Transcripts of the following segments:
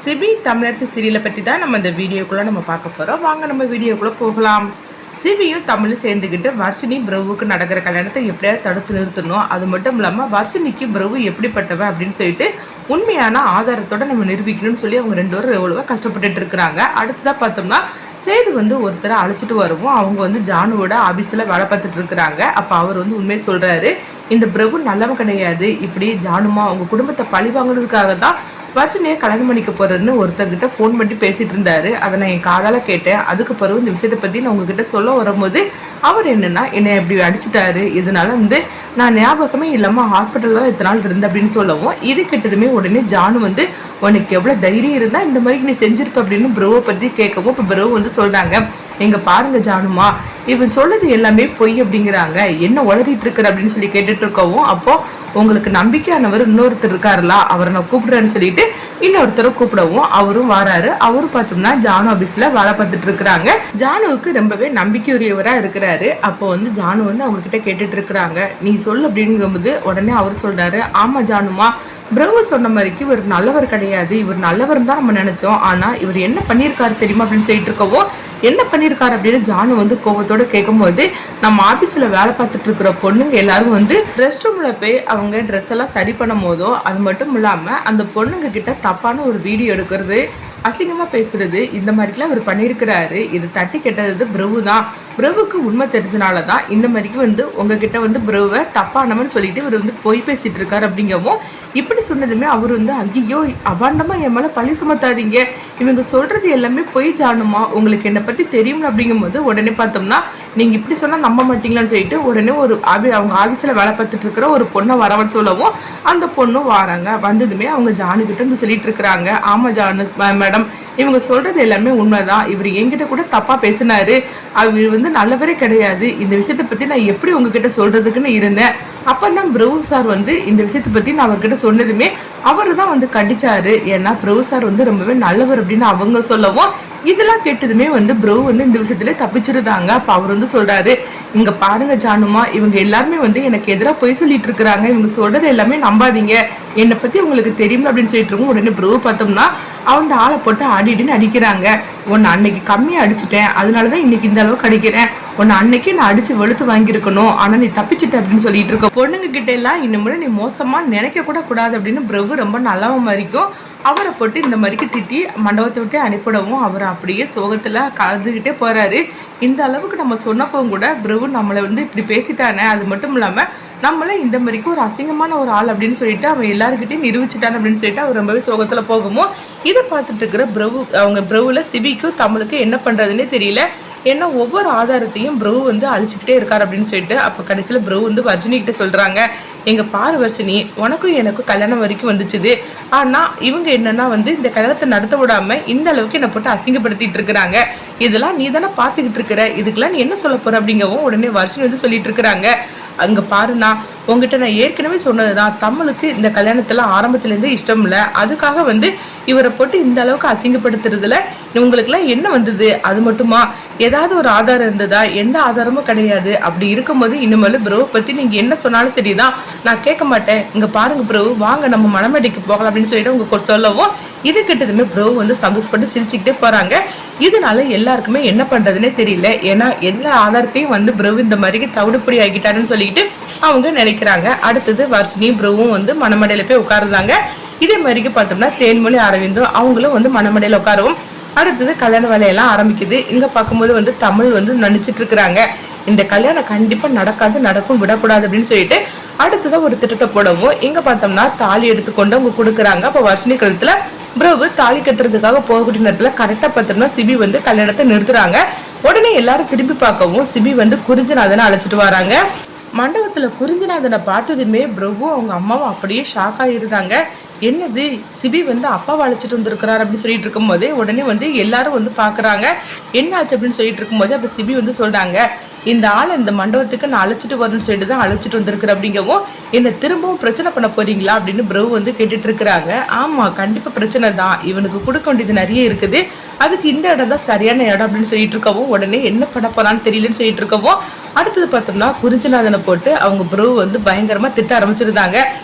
CP Tamilarasi சீரியலை பற்றி தான் நம்ம இந்த வீடியோக்குள்ளே நம்ம பார்க்க போகிறோம். வாங்க நம்ம வீடியோக்குள்ளே போகலாம். சிபியும் தமிழும் சேர்ந்துக்கிட்டு வர்ஷினி பிரபுவுக்கு நடக்கிற கல்யாணத்தை எப்படியாவது தடுத்து நிறுத்தணும். அது மட்டும் இல்லாமல் வர்ஷினிக்கு பிரபு எப்படிப்பட்டவ அப்படின்னு சொல்லிட்டு உண்மையான ஆதாரத்தோடு நம்ம நிரூபிக்கணும்னு சொல்லி அவங்க ரெண்டு பேரும் எவ்வளவோ கஷ்டப்பட்டுட்டு இருக்கிறாங்க. அடுத்ததாக பார்த்தோம்னா சேது ஒருத்தரை அழைச்சிட்டு வருவோம். அவங்க ஜானுவோட ஆபீஸில் வேலை பார்த்துட்டு இருக்கிறாங்க. அப்போ அவர் உண்மையை சொல்கிறாரு, இந்த பிரபு நல்லவன் கிடையாது, இப்படி ஜானுமா அவங்க குடும்பத்தை பழி வாங்கினதுக்காக தான் வர்ஷினியை கல்யாணம் பண்ணிக்க போறதுன்னு ஒருத்தர்கிட்ட ஃபோன் பண்ணி பேசிட்டு இருந்தாரு. அதை நான் என் காதால கேட்டேன். அதுக்கு பிறகு இந்த விஷயத்தை பத்தி நான் உங்ககிட்ட சொல்ல வரும்போது அவர் என்னன்னா என்னை இப்படி அடிச்சுட்டாரு, இதனால நான் ஞாபகமே இல்லாம ஹாஸ்பிட்டல்ல தான் இத்தனை நாள் இருந்தேன் அப்படின்னு சொல்லவும் இது கிட்டதுமே உடனே ஜானு உனக்கு எவ்வளவு தைரியம் இருந்தா இந்த மாதிரி நீ செஞ்சிருப்ப அப்படின்னு ப்ரோவை பத்தி கேட்கவும் இப்போ ப்ரோ சொல்றாங்க, எங்க பாருங்க ஜானுமா, இவன் சொல்றது எல்லாமே பொய் அப்படிங்கிறாங்க, என்ன உளறிட்டு இருக்கிற அப்படின்னு சொல்லி கேட்டுட்டு இருக்கவும் அப்போ உங்களுக்கு நம்பிக்கையானவர் இன்னொருத்தர் இருக்காருல, அவரை நான் கூப்பிடுறேன்னு சொல்லிட்டு இன்னொருத்தரை கூப்பிடவும் அவரும் வராரு. அவரும் பார்த்தோம்னா ஜானு ஆபீஸ்ல வேலை பார்த்துட்டு இருக்கிறாங்க. ஜானுவுக்கு ரொம்பவே நம்பிக்கையுரியவரா இருக்கிறாரு. அப்போ ஜானு அவங்க கிட்ட கேட்டுட்டு இருக்கிறாங்க, நீ சொல்லு அப்படிங்கும்போது உடனே அவர் சொல்றாரு, ஆமா ஜானுமா, பிரபு சொன்ன மாதிரிக்கு இவர் நல்லவர் கிடையாது, இவர் நல்லவர் தான் நம்ம நினைச்சோம், ஆனா இவர் என்ன பண்ணியிருக்காரு தெரியுமா அப்படின்னு சொல்லிட்டு இருக்கவும் என்ன பண்ணியிருக்காரு அப்படின்னு ஜானு கோபத்தோட கேட்கும் போது நம்ம ஆபீஸ்ல வேலை பார்த்துட்டு இருக்கிற பொண்ணுங்க எல்லாரும் ரெஸ்ட் ரூம்ல போய் அவங்க ட்ரெஸ் எல்லாம் சரி பண்ணும் போதோ அது மட்டும் இல்லாம அந்த பொண்ணுங்க கிட்ட தப்பான ஒரு வீடியோ எடுக்கிறது, அசிங்கமா பேசுறது, இந்த மாதிரிலாம் இவர் பண்ணியிருக்கிறாரு. இது தட்டி கெட்டது பிரபு தான். பிரபுக்கு உண்மை தெரிஞ்சனாலதான் இந்த மாதிரிக்கு உங்ககிட்ட பிரபுவை தப்பானவன்னு சொல்லிட்டு இவர் பொய் பேசிட்டு இருக்காரு அப்படிங்கவும் இப்படி சொன்னதுமே அவர் ஐயோ அபாண்டமா என் மேல பழி சுமத்தாதீங்க, இவங்க சொல்றது எல்லாமே பொய் ஜானுமா, உங்களுக்கு என்னை பத்தி தெரியும் அப்படிங்கும் போது உடனே பார்த்தோம்னா நீங்க இப்படி சொன்னா நம்ப மாட்டீங்களான்னு சொல்லிட்டு உடனே அவங்க ஆபீஸ்ல வேலை பார்த்துட்டு இருக்கிற ஒரு பொண்ணை வரவன்னு சொல்லவும் அந்த பொண்ணும் வராங்க. வந்ததுமே அவங்க ஜானு கிட்ட சொல்லிட்டு இருக்கிறாங்க, ஆமா ஜானு மேடம், இவங்க சொல்றது எல்லாமே உண்மைதான், இவர் என்கிட்ட கூட தப்பா பேசினாரு, அவர் நல்லவரே கிடையாது, இந்த விஷயத்தை பத்தி நான் எப்படி உங்ககிட்ட சொல்றதுக்குன்னு இருந்தேன். அப்பதான் பிரபு சார் இந்த விஷயத்தை பத்தி நான் அவர்கிட்ட சொன்னதுமே அவரு தான் கண்டிச்சாரு, ஏன்னா பிரபு சார் ரொம்பவே நல்லவர் அப்படின்னு அவங்க சொல்லவும் இதெல்லாம் கேட்டதுமே பிரபு இந்த விஷயத்துல தப்பிச்சிருந்தாங்க. அப்ப அவர் சொல்றாரு, இங்க பாருங்க ஜானுமா, இவங்க எல்லாருமே எனக்கு எதிராக பொய் சொல்லிட்டு இருக்கிறாங்க, இவங்க சொல்றது எல்லாமே நம்பாதீங்க, என்னை பத்தி உங்களுக்கு தெரியும் அப்படின்னு சொல்லிட்டு இருக்கோம். உடனே பிரபு பார்த்தோம்னா அவங்க ஆளை போட்டு ஆடிட்டுன்னு அடிக்கிறாங்க, உன்னை அன்னைக்கு கம்மியா அடிச்சுட்டேன், அதனாலதான் இன்னைக்கு இந்த அளவுக்கு அடிக்கிறேன், உன்னை அன்னைக்கு நான் அடிச்சு வெளுத்து வாங்கியிருக்கணும், ஆனா நீ தப்பிச்சுட்ட அப்படின்னு சொல்லிட்டு இருக்க, பொண்ணுங்க கிட்ட எல்லாம் இன்னும் நீ மோசமா நினைக்க கூட கூடாது அப்படின்னு பிரபு ரொம்ப நல்லவ மாதிரிக்கும் அவரை போட்டு இந்த மாதிரிக்கு திட்டி மண்டபத்தை விட்டு அனுப்பிடவும் அவர் அப்படியே சோகத்துல கலந்துக்கிட்டே போறாரு. இந்த அளவுக்கு நம்ம சொன்னப்போ கூட பிரபு நம்மளை இப்படி பேசிட்டானே, அது மட்டும் இல்லாம நம்மள இந்த மாதிரிக்கு ஒரு அசிங்கமான ஒரு ஆள் அப்படின்னு சொல்லிட்டு அவன் எல்லாருக்கிட்டையும் நிரூபிச்சுட்டான் அப்படின்னு சொல்லிட்டு அவர் ரொம்பவே சோகத்துல போகுமோ இதை பார்த்துட்டு இருக்கிற பிரபு அவங்க பிரபுல சிபிக்கும் தமிழுக்கு என்ன பண்றதுன்னே தெரியல. ஏன்னா ஒவ்வொரு ஆதாரத்தையும் பிரபு அழிச்சுக்கிட்டே இருக்காரு அப்படின்னு சொல்லிட்டு அப்போ கடைசியில பிரபு வர்ஷினி கிட்ட சொல்றாங்க, எங்க பாரு வர்ஷினி, உனக்கும் எனக்கும் கல்யாணம் வரைக்கும் வந்துச்சுது, ஆனா இவங்க என்னன்னா இந்த கல்யாணத்தை நடத்த விடாம இந்த அளவுக்கு என்னை போட்டு அசிங்கப்படுத்திட்டு இருக்கிறாங்க, இதெல்லாம் நீ தானே பாத்துக்கிட்டு இருக்கிற, இதுக்கெல்லாம் நீ என்ன சொல்ல போற அப்படிங்கவும் உடனே வர்ஷினி சொல்லிட்டு இருக்கிறாங்க, அங்க பாருண்ணா, உங்ககிட்ட நான் ஏற்கனவே சொன்னதுதான், தமிழுக்கு இந்த கல்யாணத்துல ஆரம்பத்துல இருந்து இஷ்டம் இல்லை, அதுக்காக இவரை போட்டு இந்த அளவுக்கு அசிங்கப்படுத்துறதுல உங்களுக்கு எல்லாம் என்ன வந்தது, அது மட்டுமா, ஏதாவது ஒரு ஆதாரம் இருந்ததா, எந்த ஆதாரமும் கிடையாது, அப்படி இருக்கும்போது இனிமேல் ப்ரோ பத்தி நீங்க என்ன சொன்னாலும் சரிதான், நான் கேட்க மாட்டேன், இங்க பாருங்க ப்ரோ, வாங்க நம்ம மணமேடைக்கு போகலாம் அப்படின்னு சொல்லிட்டு உங்க சொல்லவும் இது கிட்டதுமே ப்ரோ சந்தோஷப்பட்டு சிரிச்சுக்கிட்டே போறாங்க. இதனால எல்லாருக்குமே என்ன பண்றதுன்னே தெரியல, ஏன்னா எல்லா ஆதாரத்தையும் ப்ரோ இந்த மாதிரி தவிடுபடி ஆகிட்டாருன்னு சொல்லிட்டு அவங்க நினைக்கிறாங்க. அடுத்தது வர்ஷினி ப்ரோவும் மணமடையில போய் உட்காருந்தாங்க. இதே மாதிரிக்கு பார்த்தோம்னா தேன்மொழி அரவிந்தும் அவங்களும் மணமடையில உட்காரவும் அடுத்தது கல்யாண வேலையெல்லாம் ஆரம்பிக்குது. இங்க பார்க்கும்போது தமிழ் நினைச்சிட்டு இருக்கிறாங்க, இந்த கல்யாணம் கண்டிப்பா நடக்காது, நடக்கும் விடக்கூடாது அப்படின்னு சொல்லிட்டு அடுத்ததான் ஒரு திட்டத்தை போடவும் இங்க பார்த்தோம்னா தாலி எடுத்துக்கொண்டு அவங்க கொடுக்குறாங்க. அப்ப வர்ஷினி கழுத்துல பிரபு தாலி கட்டுறதுக்காக போகக்கூடிய நேரத்துல கரெக்டா பார்த்தோம்னா சிபி கல்யாணத்தை நிறுத்துறாங்க. உடனே எல்லாரும் திரும்பி பார்க்கவும் சிபி குறிஞ்சிநாதனை அழைச்சிட்டு வராங்க. மண்டபத்துல குறிஞ்சிநாதனை பார்த்ததுமே பிரபு அவங்க அம்மாவும் அப்படியே ஷாக் ஆயிருந்தாங்க, என்னது சிபி அப்பாவை அழைச்சிட்டு வந்திருக்கிறார் அப்படின்னு சொல்லிட்டு இருக்கும்போது உடனே எல்லாரும் பாக்குறாங்க, என்ன ஆச்சு அப்படின்னு சொல்லிட்டு இருக்கும்போது அப்ப சிபி சொல்றாங்க, இந்த ஆளை இந்த மண்டபத்துக்கு நான் அழைச்சிட்டு வரணும்னு சொல்லிட்டு தான் அழைச்சிட்டு வந்திருக்கிறேன் அப்படிங்கவும் என்ன திரும்பவும் பிரச்சனை பண்ண போறீங்களா அப்படின்னு பிரபு கேட்டுட்டு இருக்கிறாங்க. ஆமா கண்டிப்பா பிரச்சனை தான், இவனுக்கு கொடுக்க வேண்டியது நிறைய இருக்குது, அதுக்கு இந்த இடம் தான் சரியான இடம் அப்படின்னு சொல்லிட்டு இருக்கவும் உடனே என்ன பண்ண போறான்னு தெரியலன்னு சொல்லிட்டு இருக்கவும் அடுத்தது பார்த்தோம்னா குறிஞ்சிநாதனை போட்டு அவங்க பிரபு பயங்கரமா திட்ட ஆரம்பிச்சிருந்தாங்க.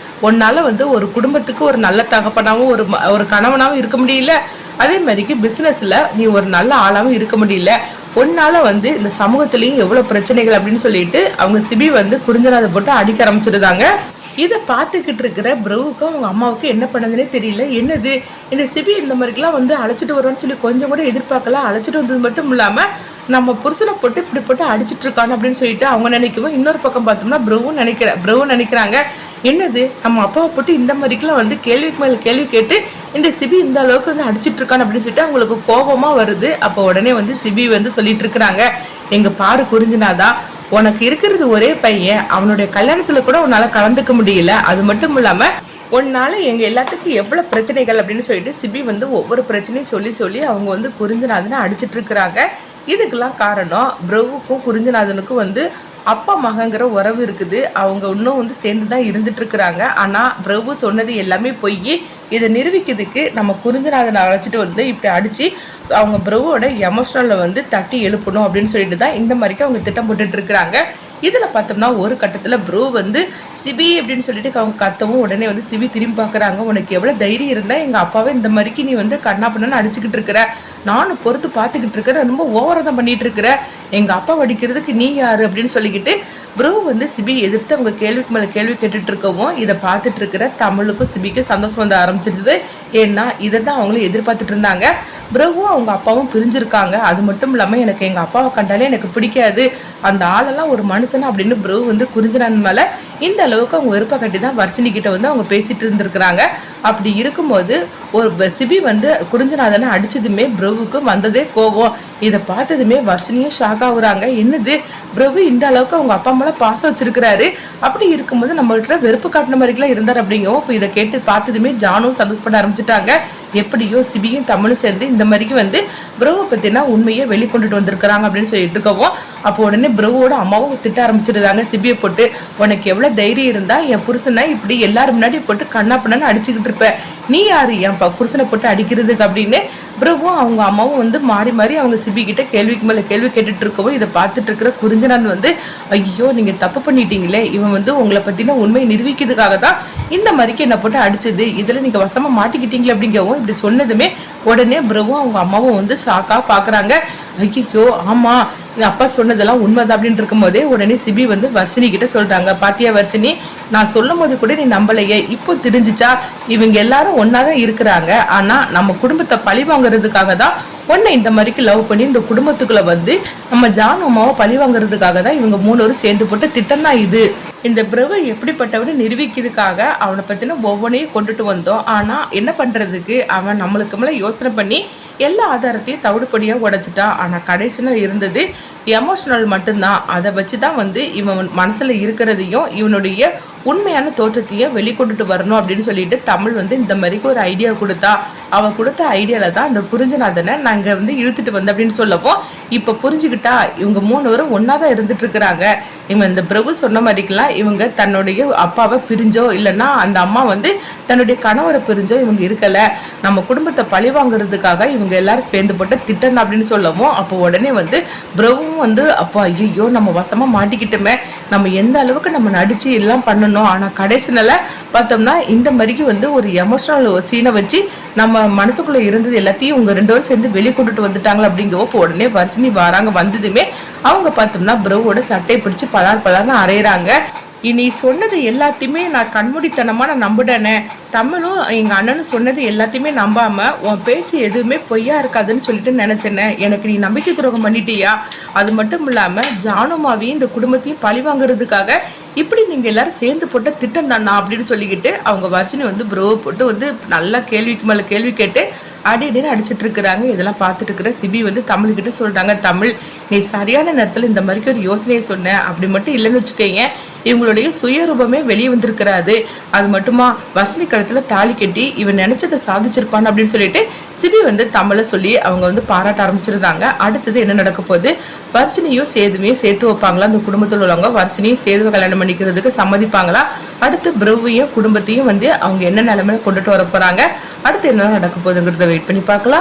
உன்னால வந்து ஒரு குடும்பத்துக்கு ஒரு நல்ல தகப்பனாவும் ஒரு கணவனாவும் இருக்க முடியல, அதே மாதிரிக்கு பிசினஸ்ல நீ ஒரு நல்ல ஆளாவும் இருக்க முடியல. உன்னால வந்து இந்த சமூகத்திலயும் எவ்வளவு பிரச்சனைகள் அப்படின்னு சொல்லிட்டு அவங்க சிபி வந்து குறிஞ்சனாதை போட்டு அடிக்க ஆரம்பிச்சிருந்தாங்க. இதை பார்த்துக்கிட்டு இருக்கிற பிரவுக்கும் அவங்க அம்மாவுக்கு என்ன பண்ணதுன்னே தெரியல. என்னது இந்த சிபி இந்த மாதிரிக்கெல்லாம் வந்து அழைச்சிட்டு வருவான்னு சொல்லி கொஞ்சம் கூட எதிர்பார்க்கல. அழைச்சிட்டு வந்தது மட்டும் இல்லாம நம்ம புருஷனை போட்டு இப்படி போட்டு அடிச்சிட்டு இருக்கான்னு அப்படின்னு சொல்லிட்டு அவங்க நினைக்கவும், இன்னொரு பக்கம் பார்த்தோம்னா பிரவு நினைக்கிறாங்க என்னது நம்ம அப்பாவை போட்டு இந்த மாதிரிக்கெல்லாம் வந்து கேள்விக்கு மேல கேள்வி கேட்டு இந்த சிபி இந்த அளவுக்கு வந்து அடிச்சிட்டு இருக்கான்னு அப்படின்னு சொல்லிட்டு அவங்களுக்கு கோபமா வருது. அப்போ உடனே வந்து சிபி வந்து சொல்லிட்டு இருக்கிறாங்க, எங்க பாரு குறிஞ்சினாதான், உனக்கு இருக்கிறது ஒரே பையன், அவனுடைய கல்யாணத்துல கூட உன்னால கலந்துக்க முடியல. அது மட்டும் இல்லாம உன்னால எங்க எல்லாத்துக்கும் எவ்வளவு பிரச்சனைகள் அப்படின்னு சொல்லிட்டு சிபி வந்து ஒவ்வொரு பிரச்சனையும் சொல்லி சொல்லி அவங்க வந்து குறிஞ்சிநாதனை அடிச்சிட்டு இருக்கிறாங்க. இதுக்கெல்லாம் காரணம் பிரவுக்கும் குறிஞ்சிநாதனுக்கும் வந்து அப்பா மகங்கிற உறவு இருக்குது. அவங்க இன்னும் வந்து சேர்ந்துதான் இருந்துட்டு இருக்கிறாங்க. ஆனா பிரபு சொன்னது எல்லாமே பொய். இதை நிரூபிக்கிறதுக்கு நம்ம குறிஞ்சிநாதனை அழைச்சிட்டு வந்து இப்படி அடிச்சு அவங்க பிரபுவோட எமோஷனல்ல வந்து தட்டி எழுப்பணும் அப்படின்னு சொல்லிட்டு தான் இந்த மாதிரிக்கு அவங்க திட்டம் போட்டுட்டு இருக்கிறாங்க. இதுல பார்த்தோம்னா ஒரு கட்டத்துல ப்ரோ வந்து சிபி அப்படின்னு சொல்லிட்டு அவங்க கத்தவும் உடனே வந்து சிபி திரும்பி பாக்குறாங்க, உனக்கு எவ்வளவு தைரியம் இருந்தா எங்க அப்பாவை இந்த மாதிரிக்கு நீ வந்து கண்ணா பண்ணு அடிச்சுக்கிட்டு இருக்கிற, நானும் பொறுத்து பார்த்துக்கிட்டு இருக்கிற, ரொம்ப ஓவரா தான் பண்ணிட்டு இருக்கிற, எங்க அப்பா வடிக்கிறதுக்கு நீ யாரு அப்படின்னு சொல்லிக்கிட்டு ப்ரோ வந்து சிபி எதிர்த்து அவங்க கேள்விக்கு மேலே கேள்வி கேட்டுட்டு இருக்கவும் இதை பார்த்துட்டு இருக்கிற தமிழுக்கும் சிபிக்கும் சந்தோஷம் வந்து ஆரம்பிச்சிருது. ஏன்னா இதை தான் அவங்களும் எதிர்பார்த்துட்டு இருந்தாங்க. ப்ரோவும் அவங்க அப்பாவும் பிரிஞ்சிருக்காங்க. அது மட்டும் இல்லாமல் எனக்கு எங்கள் அப்பாவை கண்டாலே எனக்கு பிடிக்காது, அந்த ஆளெல்லாம் ஒரு மனுஷன் அப்படின்னு ப்ரோ வந்து குறிஞ்சினான் மேலே இந்த அளவுக்கு அவங்க வெறுப்பை கட்டி தான் வர்ஷினி கிட்ட வந்து அவங்க பேசிட்டு இருந்திருக்கிறாங்க. அப்படி இருக்கும்போது ஒரு சிபி வந்து குறிஞ்சிநாதனை அடிச்சதுமே ப்ரோவுக்கு வந்ததே கோபம். இதை பார்த்ததுமே வர்ஷினியும் ஷாக் ஆகுறாங்க. என்னது பிரபு இந்த அளவுக்கு அவங்க அப்பா மேல பாசம் வச்சிருக்கிறாரு, அப்படி இருக்கும்போது நம்மகிட்ட வெறுப்பு காட்டின மாதிரிலாம் இருந்தார் அப்படிங்கவும் இப்போ இதை கேட்டு பார்த்ததுமே ஜானும் சந்தோஷப்பட ஆரம்பிச்சுட்டாங்க. எப்படியோ சிபியும் தமிழும் சேர்ந்து இந்த மாதிரிக்கு வந்து பிரபுவை பத்தினா உண்மையை வெளிக்கொண்டுட்டு வந்திருக்கிறாங்க அப்படின்னு சொல்லிட்டு இருக்கவும் அப்போ உடனே பிரபுவோட அம்மாவும் திட்ட ஆரம்பிச்சிருந்தாங்க சிபியை போட்டு, உனக்கு எவ்வளவு தைரியம் இருந்தா என் புருஷனை இப்படி எல்லாரும் முன்னாடி போட்டு கண்ணா பண்ணான்னு அடிச்சுக்கிட்டு இருப்ப, நீ யாரு என் புருஷனை போட்டு அடிக்கிறதுக்கு அப்படின்னு பிரபுவும் அவங்க அம்மாவும் வந்து மாறி மாறி அவங்க சிபி கிட்ட கேள்விக்கு மேல கேள்வி கேட்டுட்டு இருக்கவும் இதை பார்த்துட்டு இருக்கிற குறிஞ்சனான் வந்து, ஐயோ நீங்க தப்பு பண்ணிட்டீங்களே, இவன் வந்து உங்களை பத்தின உண்மையை நிரூபிக்கிறதுக்காக தான் இந்த மாதிரிக்கு என்ன போட்டு அடிச்சது, இதுல நீங்க வசமா மாட்டிக்கிட்டீங்களே அப்படிங்கவும் இப்படி சொன்னதுமே உடனே பிரபுவும் அவங்க அம்மாவும் வந்து ஷாக்கா பாக்குறாங்க. ஐயோ ஆமா அப்பா சொன்னதெல்லாம் உண்மைதான் அப்படின்னு இருக்கும் போதே உடனே சிபி வந்து வர்ஷினி கிட்ட சொல்றாங்க, பாத்தியா வர்ஷினி, நான் சொல்லும் போது கூட நீ நம்பலையே, இப்போ தெரிஞ்சிச்சா இவங்க எல்லாரும் ஒன்னாதான் இருக்கிறாங்க, ஆனா நம்ம குடும்பத்தை பழி வாங்குறதுக்காக தான் உன்னை இந்த மாதிரிக்கு லவ் பண்ணி இந்த குடும்பத்துக்குள்ள வந்து நம்ம ஜான் அம்மாவை பழி வாங்குறதுக்காக தான் இவங்க 3 பேரும் சேர்ந்து போட்டு திட்டம் தான் இது. இந்த பிரபு எப்படிப்பட்டவனு நிரூபிக்கிறதுக்காக அவனை பத்தின ஒவ்வொன்றையும் கொண்டுட்டு வந்தோம். ஆனா என்ன பண்றதுக்கு அவன் நம்மளுக்கு மேல யோசனை பண்ணி எல்லா ஆதாரத்தையும் தவிடுபடியா உடைச்சிட்டான். ஆனா கடைசியில இருந்தது எமோஷனல் மட்டும்தான். அதை வச்சுதான் வந்து இவன் மனசுல இருக்கிறதையும் இவனுடைய உண்மையான தோற்றத்தையும் வெளிக்கொண்டுட்டு வரணும் அப்படின்னு சொல்லிட்டு தமிழ் வந்து இந்த மாதிரிக்கு ஒரு ஐடியா கொடுத்தா. அவ கொடுத்த ஐடியால தான் அந்த குறிஞ்சிநாதனை நாங்க வந்து இழுத்துட்டு வந்த அப்படின்னு சொல்லவும் இப்ப புரிஞ்சுக்கிட்டா இவங்க 3 பேரும் ஒன்னாதான் இருந்துட்டு இருக்கிறாங்க. இவன் இந்த பிரபு சொன்ன மாதிரிக்கெல்லாம் இவங்க தன்னுடைய அப்பாவை பிரிஞ்சோ இல்லைன்னா அந்த அம்மா வந்து தன்னுடைய கணவரை பிரிஞ்சோ இவங்க இருக்கல, நம்ம குடும்பத்தை பழி வாங்குறதுக்காக இவங்க எல்லாரும் சேர்ந்து போட்ட திட்டம் அப்படின்னு சொல்லவும் அப்போ உடனே வந்து பிரபுவும் வந்து அப்பா ஐயோ நம்ம வசமா மாட்டிக்கிட்டோமே, நம்ம எந்த அளவுக்கு நம்ம நடிச்சு எல்லாம் பண்ணணும், ஆனா கடைசியில பார்த்தோம்னா இந்த மாதிரிக்கு வந்து ஒரு எமோஷனல் சீனை வச்சு நம்ம மனசுக்குள்ள இருந்தது எல்லாத்தையும் உங்க 2 பேரும் சேர்ந்து வெளிக்கொண்டுட்டு வந்துட்டாங்களா அப்படிங்கப்போ உடனே வர்ஷினி வராங்க. வந்ததுமே அவங்க பார்த்தோம்னா பிரபுவோட சட்டையை பிடிச்சு பலார்னு அரைகிறாங்க. இனி சொன்னது எல்லாத்தையுமே நான் கண்மூடித்தனமா நான் நம்பிடனே, தமிழும் எங்க அண்ணனும் சொன்னது எல்லாத்தையுமே நம்பாம உன் பேச்சு எதுவுமே பொய்யா இருக்காதுன்னு சொல்லிட்டு நினைச்சேனே, எனக்கு நீ நம்பிக்கை துரோகம் பண்ணிட்டியா, அது மட்டும் இல்லாம ஜானுமாவையும் இந்த குடும்பத்தையும் பழி வாங்குறதுக்காக இப்படி நீங்க எல்லாரும் சேர்ந்து போட்ட திட்டம் தானா அப்படின்னு சொல்லிக்கிட்டு அவங்க வர்ஷினி வந்து ப்ரோ போட்டு வந்து நல்லா கேள்விக்கு மேல கேள்வி கேட்டு அடின்னு அடிச்சிட்டு இருக்கிறாங்க. இதெல்லாம் பார்த்துட்டு இருக்கிற சிபி வந்து தமிழ்கிட்ட சொல்றாங்க, தமிழ் நீ சரியான நேரத்துல இந்த மாதிரி ஒரு யோசனையை சொன்ன, அப்படி மட்டும் இல்லைன்னு வச்சுக்கோங்க இவங்களுடைய சுயரூபமே வெளியே வந்திருக்கிறாரு, அது மட்டுமா வர்ஷினி கழுத்துல தாலி கட்டி இவன் நினைச்சதை சாதிச்சிருப்பான் அப்படின்னு சொல்லிட்டு சிபி வந்து தமிழை சொல்லி அவங்க வந்து பாராட்ட ஆரம்பிச்சிருந்தாங்க. அடுத்தது என்ன நடக்க போகுது, வர்ஷினியும் சேதுவே சேர்த்து வைப்பாங்களா, அந்த குடும்பத்தில் உள்ளவங்க வர்ஷினியும் சேதுவை கல்யாணம் பண்ணிக்கிறதுக்கு சம்மதிப்பாங்களா, அடுத்து பிரபுவையும் குடும்பத்தையும் வந்து அவங்க என்ன நிலைமையில கொண்டுட்டு வர போறாங்க, அடுத்து என்ன நடக்க போகுதுங்கிறத வெயிட் பண்ணி பார்க்கலாம்.